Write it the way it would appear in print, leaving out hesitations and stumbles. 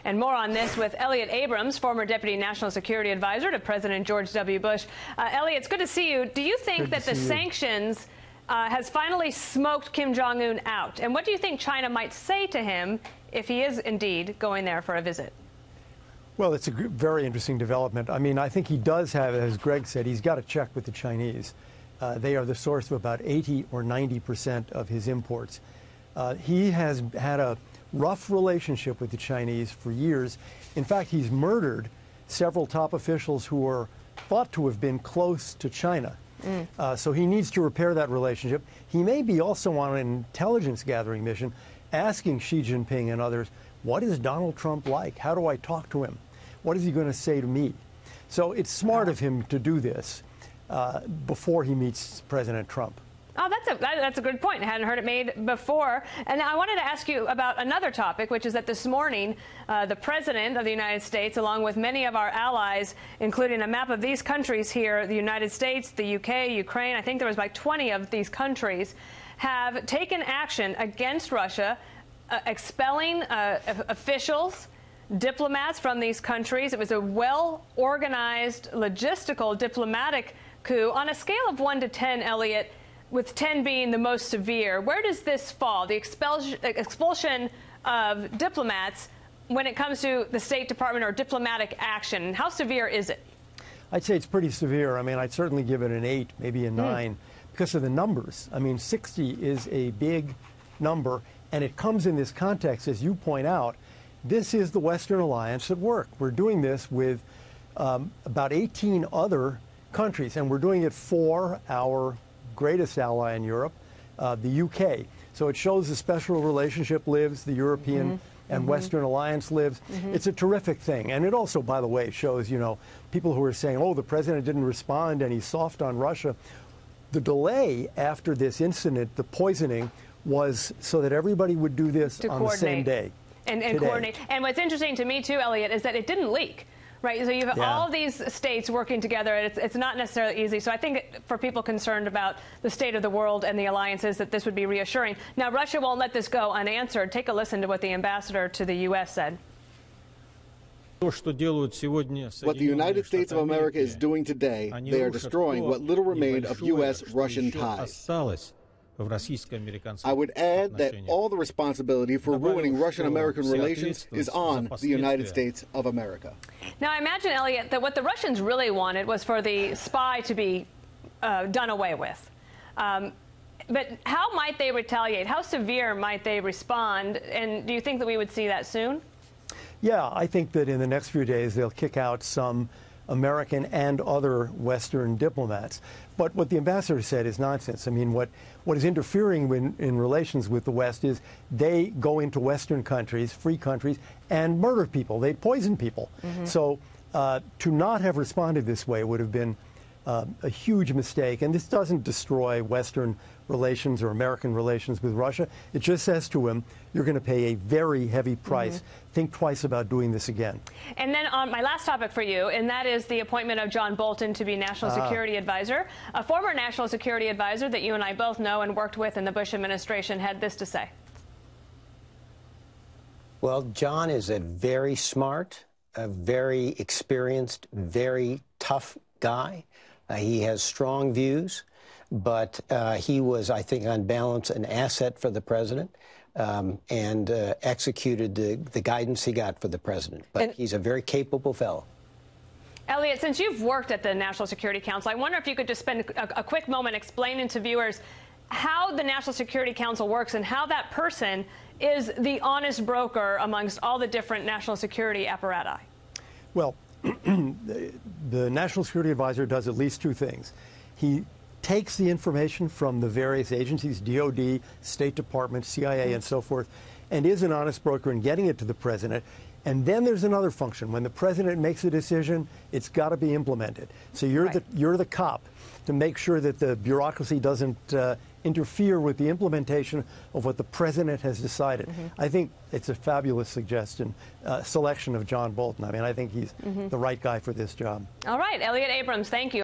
And more on this with Elliot Abrams, former Deputy National Security Advisor to President George W. Bush. Elliot, it's good to see you. Do you think that the sanctions has finally smoked Kim Jong-un out? And what do you think China might say to him if he is indeed going there for a visit? Well, it's a very interesting development. I mean, I think he does have, as Greg said, he's got to check with the Chinese. They are the source of about 80 or 90% of his imports. He has had a rough relationship with the Chinese for years. In fact, he's murdered several top officials who were thought to have been close to China. So he needs to repair that relationship. He may be also on an intelligence gathering mission, asking Xi Jinping and others, what is Donald Trump like? How do I talk to him? What is he going to say to me? So it's smart of him to do this before he meets President Trump. Oh, that's a good point. I hadn't heard it made before. And I wanted to ask you about another topic, which is that this morning, the President of the United States, along with many of our allies, including a map of these countries here, the United States, the UK, Ukraine, I think there was like 20 of these countries, have taken action against Russia, expelling officials, diplomats from these countries. It was a well-organized, logistical, diplomatic coup. On a scale of 1 to 10, Elliot, with 10 being the most severe, where does this fall, the expulsion of diplomats, when it comes to the State Department or diplomatic action? How severe is it? I'd say it's pretty severe. I mean, I'd certainly give it an 8, maybe a 9, because of the numbers. I mean, 60 is a big number, and it comes in this context, as you point out. This is the Western alliance at work. We're doing this with about 18 other countries, and we're doing it for our greatest ally in Europe, the UK. So it shows the special relationship lives, the European and Western alliance lives. It's a terrific thing. And it also, by the way, shows, you know, people who are saying, oh, the president didn't respond and he's soft on Russia. The delay after this incident, the poisoning, was so that everybody would do this on the same day. And coordinate. And what's interesting to me, too, Elliot, is that it didn't leak. Right, so you have all of these states working together. It's not necessarily easy. So I think for people concerned about the state of the world and the alliances, that this would be reassuring. Now, Russia won't let this go unanswered. Take a listen to what the ambassador to the U.S. said. What the United States of America is doing today, they are destroying what little remained of U.S.-Russian ties. I would add that all the responsibility for ruining Russian-American relations is on the United States of America. Now, I imagine, Elliot, that what the Russians really wanted was for the spy to be done away with. But how might they retaliate? How severe might they respond? And do you think that we would see that soon? Yeah, I think that in the next few days they'll kick out some American and other Western diplomats. But what the ambassador said is nonsense. I mean, what is interfering in relations with the West is they go into Western countries, free countries, and murder people. They poison people. So to not have responded this way would have been a huge mistake. And this doesn't destroy Western relations or American relations with Russia. It just says to him, you're going to pay a very heavy price. Think twice about doing this again. And then on my last topic for you, and that is the appointment of John Bolton to be National Security Advisor. A former National Security Advisor that you and I both know and worked with in the Bush administration had this to say. Well, John is a very smart, a very experienced, very tough guy. He has strong views, but he was, I think, on balance, an asset for the president and executed the guidance he got for the president. But he's a very capable fellow. Elliot, since you've worked at the National Security Council, I wonder if you could just spend a quick moment explaining to viewers how the National Security Council works and how that person is the honest broker amongst all the different national security apparati. Well, the National Security Advisor does at least 2 things. He takes the information from the various agencies, DOD, State Department, CIA, and so forth, and is an honest broker in getting it to the president. And then there's another function. When the president makes a decision, it's got to be implemented. So you're the cop to make sure that the bureaucracy doesn't interfere with the implementation of what the president has decided. I think it's a fabulous selection of John Bolton. I mean, I think he's the right guy for this job. All right, Elliot Abrams, thank you.